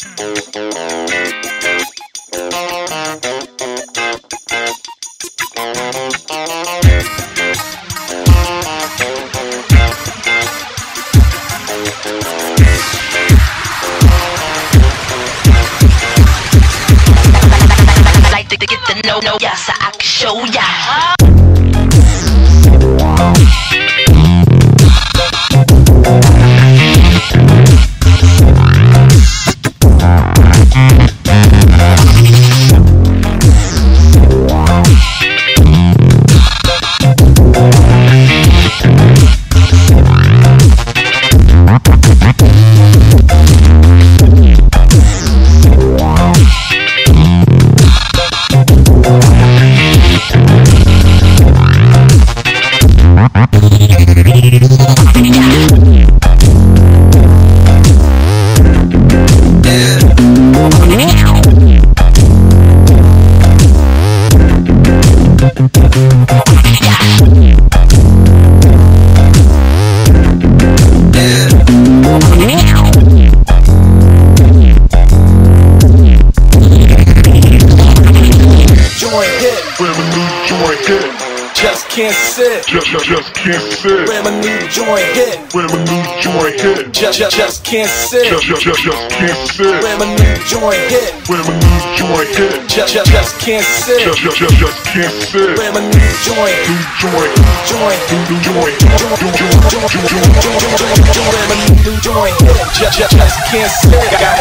Like to get the no, yes, I can show ya. Can't sit. Just can't sit. Where my new joint hit. Where my new joint hit. Just can't sit. Just can't sit. Where my new joint hit. Where my new joint hit. Just can't sit. Just can't sit. Where my new joint. New joint. New joint. Where my new joint hit. Just can't sit.